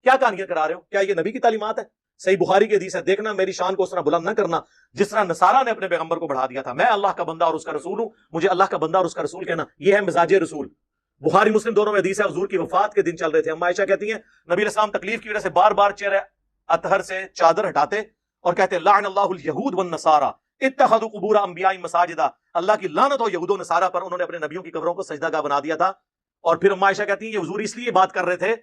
کیا کہانیاں کرا رہے ہو؟ کیا یہ نبی کی تعلیمات ہے؟ صحیح بخاری کی حدیث ہے، دیکھنا میری شان کو اس طرح بلند نہ کرنا جس طرح نصارہ نے اپنے پیغمبر کو بڑھا دیا تھا، میں اللہ کا بندہ اور اس کا رسول ہوں، مجھے اللہ کا بندہ اور اس کا رسول کہنا، یہ ہے مزاج رسول۔ بخاری مسلم دونوں میں حدیث ہے، حضور کی وفات کے دن چل رہے تھے، اما عائشہ کہتی ہیں نبی علیہ السلام تکلیف کی وجہ سے بار بار چہرہ اطہر سے چادر ہٹاتے اور کہتے لعن اللہ الیہود والنصارى اتخذوا قبور انبیاء مساجدا، اللہ کی لعنت ہو یہود و نصارہ پر، انہوں نے اپنے نبیوں کی قبروں کو سجدہ گاہ بنا دیا تھا۔ اور پھر اما عائشہ کہتی ہیں یہ حضور اس لیے بات کر رہے تھے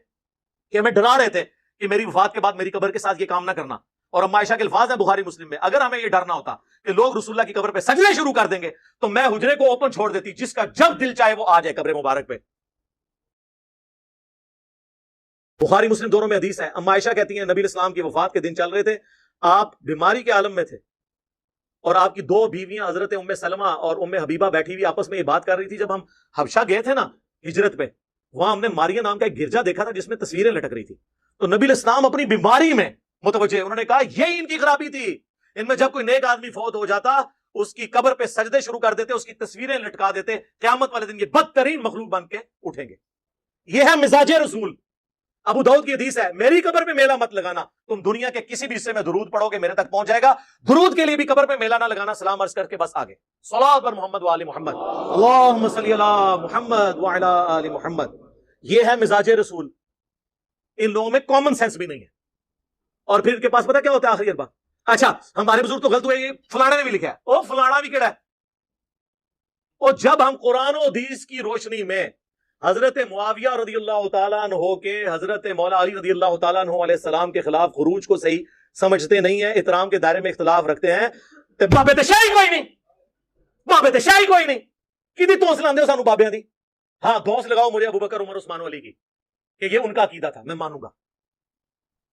کہ ہمیں ڈرا رہے تھے کہ میری وفات کے بعد میری قبر کے ساتھ یہ کام نہ کرنا۔ اور اما عائشہ کے الفاظ ہیں بخاری مسلم میں، اگر ہمیں یہ ڈرنا ہوتا کہ لوگ رسول اللہ کی قبر پہ سجدے شروع کر دیں گے تو میں حجرے کو اوپن چھوڑ دیتی، جس کا جب دل چاہے وہ آ جائے قبر مبارک پہ۔ بخاری مسلم دونوں میں حدیث ہے، اما عائشہ کہتی ہیں نبی علیہ السلام کی وفات کے دن چل رہے تھے، آپ بیماری کے عالم میں تھے اور آپ کی دو بیویاں حضرت ام سلمہ اور ام حبیبہ بیٹھی ہوئی آپس میں یہ بات کر رہی تھی۔ جب ہم حبشہ گئے تھے نا ہجرت پہ، وہاں ہم نے ماریہ نام کا ایک گرجا دیکھا تھا جس میں تصویریں لٹک رہی تھی، تو نبی علیہ السلام اپنی بیماری میں متوجہ، انہوں نے کہا یہی ان کی خرابی تھی، ان میں جب کوئی نیک آدمی فوت ہو جاتا اس کی قبر پہ سجدے شروع کر دیتے، اس کی تصویریں لٹکا دیتے، قیامت والے دن یہ بدترین مخلوق بن کے اٹھیں گے۔ یہ ہے مزاج رسول۔ ابو داؤد کی حدیث ہے میری قبر پہ میلہ مت لگانا، تم دنیا کے کسی بھی حصے میں درود پڑھو گے میرے تک پہنچ جائے گا، درود کے لیے بھی قبر پہ میلہ نہ لگانا، سلام عرض کر کے بس آگے، صلوات بر محمد وآل محمد، اللہم صلی علی محمد وعلی آل محمد۔ یہ ہے مزاج رسول۔ ان لوگوں میں کامن سینس بھی نہیں ہے، اور پھر ان کے پاس پتہ کیا ہوتا ہے آخری اربا، اچھا ہمارے بزرگ تو غلط ہوئے، یہ فلانا نے بھی لکھا ہے، او فلانا بھی کیڑا ہے۔ اور جب ہم قرآن و حدیث کی روشنی میں حضرت معاویہ رضی اللہ تعالیٰ عنہ کے حضرت مولا علی رضی اللہ تعالیٰ عنہ علیہ السلام کے خلاف خروج کو صحیح سمجھتے نہیں ہیں، احترام کے دائرے میں اختلاف رکھتے ہیں، تو بابے تے شاہی کوئی نہیں، بابے تے شاہی کوئی نہیں، کدی توس لاندے ہو سانو بابیاں دی؟ ہاں دوس لگاؤ مجھے ابو بکر عمر عثمان علی کی کہ یہ ان کا عقیدہ تھا، میں مانوں گا،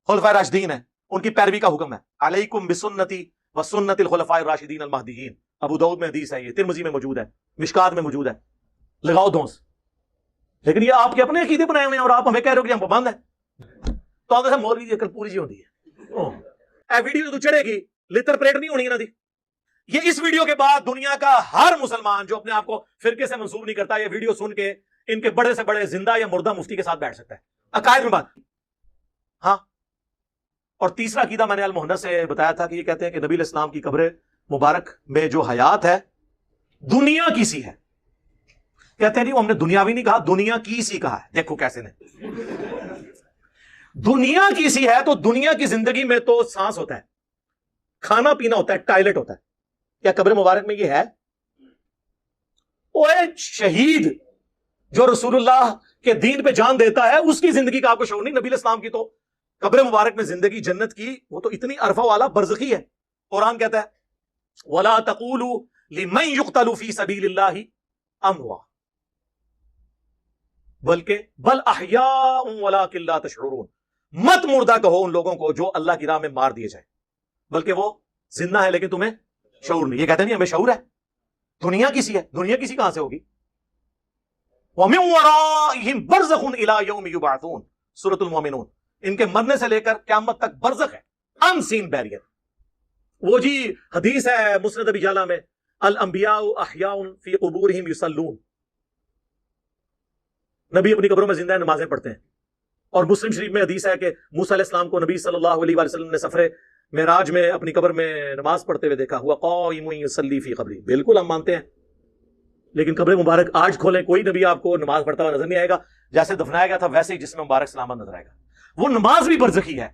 خلفائے راشدین ہیں، ان کی پیروی کا حکم ہے، علیکم بسنتی وسنت الخلفاء الراشدین المہدیین، ابو داؤد میں حدیث ہے، یہ ترمذی میں موجود ہے، مشکات میں موجود ہے، لگاؤ دوس۔ لیکن یہ آپ کے اپنے عقیدے بنائے ہوئے ہیں اور آپ ہمیں کہہ رہے ہو کہ ہم پابند ہیں، تو آپ مولوی کی عقل پوری جی ہوتی ہے، اے ویڈیو تو چڑھے گی، لٹر پریٹ نہیں ہونی نا دی۔ یہ اس ویڈیو کے بعد دنیا کا ہر مسلمان جو اپنے آپ کو فرقے سے منسوب نہیں کرتا، یہ ویڈیو سن کے ان کے بڑے سے بڑے زندہ یا مردہ مفتی کے ساتھ بیٹھ سکتا ہے، عقائد میں بات۔ ہاں، اور تیسرا عقیدہ میں نے المحنت سے بتایا تھا کہ یہ کہتے ہیں کہ نبی علیہ السلام کی قبر مبارک میں جو حیات ہے دنیا کی سی ہے، کہتے ہیں نہیں ہم نے دنیاوی نہیں کہا، دنیا کی سی کہا ہے، دیکھو کیسے نے، دنیا کی سی ہے تو دنیا کی زندگی میں تو سانس ہوتا ہے، کھانا پینا ہوتا ہے، ٹائلٹ ہوتا ہے، کیا قبر مبارک میں یہ ہے؟ اوے شہید جو رسول اللہ کے دین پہ جان دیتا ہے اس کی زندگی کا آپ کو شعور نہیں؟ نبی علیہ السلام کی تو قبر مبارک میں زندگی جنت کی وہ تو اتنی عرفہ والا برزخی ہے، قرآن کہتا ہے وَلَا تَقُولُوا لِمَنْ يُقْتَلُ فِي سَبِيلِ اللَّهِ أَمْوَاتٌ بلکہ بل احیاء ولکن لا تشعرون، مت مردہ کہو ان لوگوں کو جو اللہ کی راہ میں مار دیے جائے، بلکہ وہ زندہ ہے لیکن تمہیں شعور نہیں۔ یہ کہتے نہیں ہمیں شعور ہے، دنیا کسی ہے، دنیا کسی کہاں سے ہوگی؟ وَمِن وَرَائِهِمْ بَرْزَخٌ إِلَىٰ يَوْمِ يُبْعَثُونَ، سورۃ المومنون، ان کے مرنے سے لے کر قیامت تک برزخ ہے، ان سین بیریئر۔ وہ جی حدیث ہے مسند ابی جعلہ میں الانبیاء احیاء فی قبورہم یصلون، نبی اپنی قبروں میں زندہ نمازیں پڑھتے ہیں، اور مسلم شریف میں حدیث ہے کہ موسیٰ علیہ السلام کو نبی صلی اللہ علیہ وآلہ وسلم نے سفر معراج میں اپنی قبر میں نماز پڑھتے ہوئے دیکھا، ہوا قائم یصلی فی قبری، بالکل ہم مانتے ہیں، لیکن قبر مبارک آج کھولیں کوئی نبی آپ کو نماز پڑھتا ہوا نظر نہیں آئے گا، جیسے دفنایا گیا تھا ویسے ہی جسم مبارک سلامت نظر آئے گا۔ وہ نماز بھی برزخی ہے۔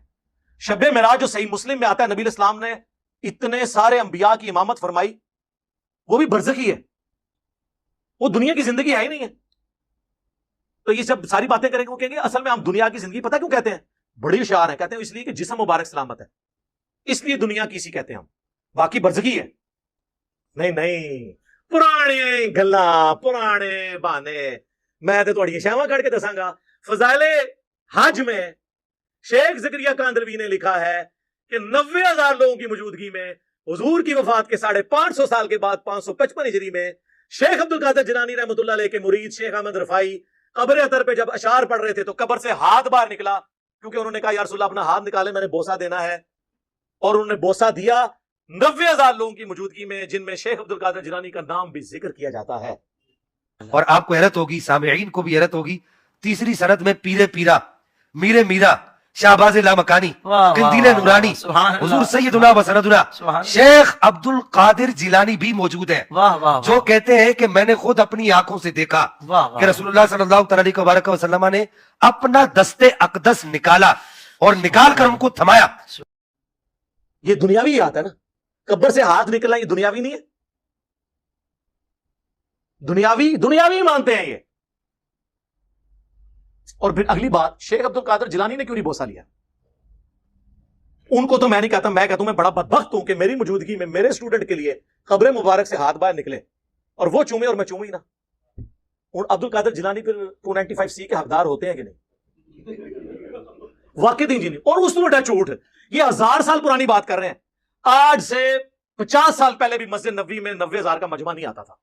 شب معراج جو صحیح مسلم میں آتا ہے، نبی علیہ السلام نے اتنے سارے انبیاء کی امامت فرمائی، وہ بھی برزخی ہے، وہ دنیا کی زندگی ہے ہی نہیں ہے۔ تو یہ جب ساری باتیں کریں گے وہ کہیں گے اصل میں ہم دنیا کی زندگی پتہ کیوں کہتے ہیں؟ بڑی ہوشیار ہیں، کہتے ہیں اس لیے کہ جسم مبارک سلامت ہے، اس لیے دنیا کی سی کہتے ہیں ہم، باقی برزخی ہے۔ نہیں نہیں، پرانے گلاں پرانے بہانے، میں تو تھوڑی شاواں کٹ کے دساں گا۔ فضائل حج میں شیخ زکریا کاندلوی نے لکھا ہے کہ 90,000 لوگوں کی موجودگی میں حضور کی وفات کے 550 سال کے بعد 555 ہجری میں شیخ عبد القادر جیلانی رحمۃ اللہ علیہ کے مرید شیخ احمد رفاعی قبر اطہر پہ جب اشعار پڑھ رہے تھے تو قبر سے ہاتھ باہر نکلا، کیونکہ انہوں نے کہا یا رسول اللہ اپنا ہاتھ نکالے، میں نے بوسہ دینا ہے، اور انہوں نے بوسہ دیا 90,000 لوگوں کی موجودگی میں، جن میں شیخ عبد القادر جیلانی کا نام بھی ذکر کیا جاتا ہے۔ اور آپ کو حیرت ہوگی، سامعین کو بھی حیرت ہوگی، تیسری سند میں پیرے پیرا، میرے میرا شہباز لامکانی، قندیل نورانی، حضور سیدنا و سندنا شیخ عبد القادر جیلانی بھی موجود ہیں، جو کہتے ہیں کہ میں نے خود اپنی آنکھوں سے دیکھا کہ رسول اللہ صلی اللہ علیہ وسلم نے اپنا دست اقدس نکالا اور نکال کر ان کو تھمایا۔ یہ دنیاوی ہاتھ ہے نا، قبر سے ہاتھ نکلنا یہ دنیاوی نہیں ہے؟ دنیاوی مانتے ہیں یہ۔ اور پھر اگلی بات، شیخ عبد القادر جیلانی نے کیوں نہیں بوسہ لیا؟ ان کو تو میں نہیں کہتا، میں کہتا ہوں میں بڑا بدبخت ہوں کہ میری موجودگی میں میرے اسٹوڈنٹ کے لیے قبر مبارک سے ہاتھ باہر نکلے اور وہ چومے اور میں چوموں ہی نا۔ اور عبد القادر جیلانی پھر 295C کے حقدار ہوتے ہیں کہ نہیں؟ واقعی جی نہیں۔ اور اس میں بڑا جھوٹ، یہ 1000 سال پرانی بات کر رہے ہیں، آج سے 50 سال پہلے بھی مسجد نبوی میں 90,000 کا مجمع نہیں آتا تھا،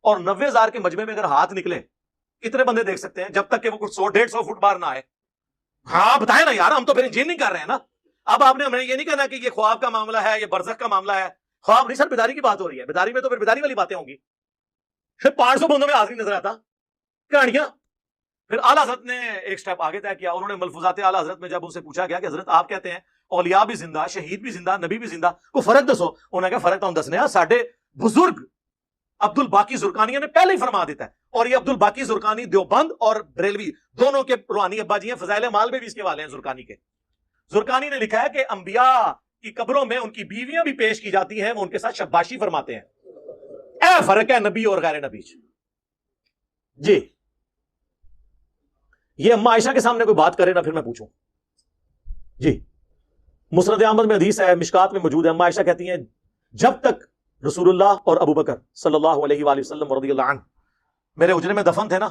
اور 90,000 کے مجمع میں اگر ہاتھ نکلے کتنے بندے دیکھ سکتے ہیں جب تک کہ وہ کچھ 100-150 فٹ باہر نہ آئے؟ ہاں بتائیں نا یار، ہم تو پھر انجینئرنگ کر رہے ہیں نا۔ اب آپ نے ہمیں یہ نہیں کہنا کہ یہ خواب کا معاملہ ہے، یہ برزخ کا معاملہ ہے۔ خواب نہیں سر، بیداری کی بات ہو رہی ہے۔ بیداری میں تو پھر بیداری والی باتیں ہوں گی، پھر 500 بندوں میں آخری نظر آتا کہانیاں۔ پھر اعلیٰ حضرت نے ایک سٹیپ آگے طے کیا، انہوں نے ملفوظات اعلیٰ حضرت میں جب ان سے پوچھا گیا کہ حضرت آپ کہتے ہیں اولیاء بھی زندہ، شہید بھی زندہ، نبی بھی زندہ، کو فرق دسو۔ انہوں نے کہا فرق تو ہم دسنے ہیں، ساڈے بزرگ عبد الباقی زرقانی نے پہلے ہی فرما دیتا ہے، اور یہ عبد الباقی زرقانی دیوبند اور بریلوی دونوں کے روحانی ابا جی ہیں، فضائل اعمال میں بھی اس کے والے ہیں زرقانی کے۔ زرقانی نے لکھا ہے کہ انبیاء کی قبروں میں ان کی بیویاں بھی پیش کی جاتی ہیں، وہ ان کے ساتھ شباشی فرماتے ہیں۔ اے فرق ہے نبی اور غیر نبی جی۔ یہ اما عائشہ کے سامنے کوئی بات کرے نا پھر میں پوچھوں جی۔ مسند احمد میں حدیث ہے، مشکات میں موجود ہے، اما عائشہ کہتی ہیں جب تک رسول اللہ اور ابو بکر صلی اللہ علیہ وآلہ وسلم رضی اللہ عنہ میرے حجرے میں دفن تھے نا،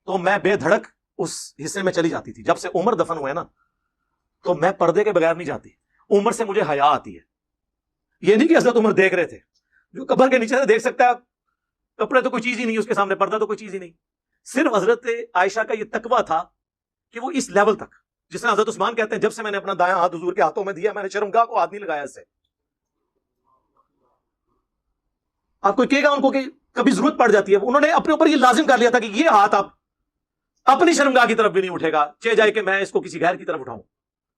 تو میں بے دھڑک اس حصے میں چلی جاتی تھی۔ جب سے عمر دفن ہوئے نا تو میں پردے کے بغیر نہیں جاتی، عمر سے مجھے حیا آتی ہے۔ یہ نہیں کہ حضرت عمر دیکھ رہے تھے، جو قبر کے نیچے سے دیکھ سکتا ہے، کپڑے تو کوئی چیز ہی نہیں اس کے سامنے، پردہ تو کوئی چیز ہی نہیں۔ صرف حضرت عائشہ کا یہ تقویٰ تھا کہ وہ اس لیول تک، جس طرح حضرت عثمان کہتے ہیں جب سے میں نے اپنا دایاں ہاتھ حضور کے ہاتھوں میں دیا میں نے شرمگاہ کو ہاتھ نہیں لگایا اس سے۔ آپ کو کہے گا ان کو کہ کبھی ضرورت پڑ جاتی ہے، انہوں نے اپنے اوپر یہ لازم کر لیا تھا کہ یہ ہاتھ آپ اپنی شرمگاہ کی طرف بھی نہیں اٹھے گا، چاہے جائے کہ میں اس کو کسی غیر کی طرف اٹھاؤں،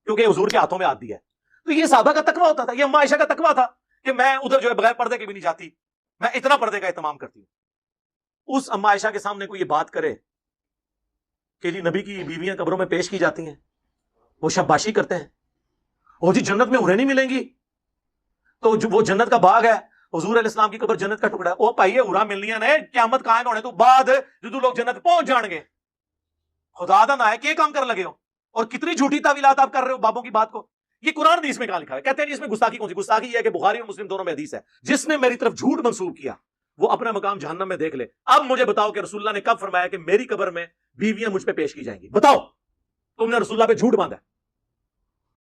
کیونکہ حضور کے ہاتھوں میں ہاتھ دیا ہے۔ تو یہ صحابہ کا تقویٰ ہوتا تھا، یہ اما عائشہ کا تقویٰ تھا کہ میں ادھر جو ہے بغیر پردے کے بھی نہیں جاتی، میں اتنا پردے کا اہتمام کرتی ہوں۔ اس اما عائشہ کے سامنے کوئی یہ بات کرے کہ جی نبی کی بیویاں قبروں میں پیش کی جاتی ہیں، وہ شباشی کرتے ہیں، اور جی جنت میں حوریں نہیں ملیں گی، تو جو وہ جنت کا باغ ہے، حضور علیہ السلام کی قبر جنت کا ٹکڑا ہے، او پائیے حورا ملنیاں نے قیامت قائم ہونے تو بعد جو لوگ جنت پہنچ جان گے، خدا دا نہ ہے کہ کام کر لگے ہو، اور کتنی جھوٹی تعویلات آپ کر رہے ہو بابوں کی بات کو۔ یہ قرآن حدیث میں کہاں لکھا ہے؟ کہتے ہیں اس میں گستاخی کون سی؟ گستاخی یہ ہے کہ بخاری اور مسلم دونوں میں حدیث ہے جس نے میری طرف جھوٹ منسوب کیا وہ اپنا مقام جہنم میں دیکھ لے۔ اب مجھے بتاؤ کہ رسول اللہ نے کب فرمایا کہ میری قبر میں بیویاں مجھ پہ پیش کی جائیں گی؟ بتاؤ، تم نے رسول اللہ پہ جھوٹ باندھا ہے۔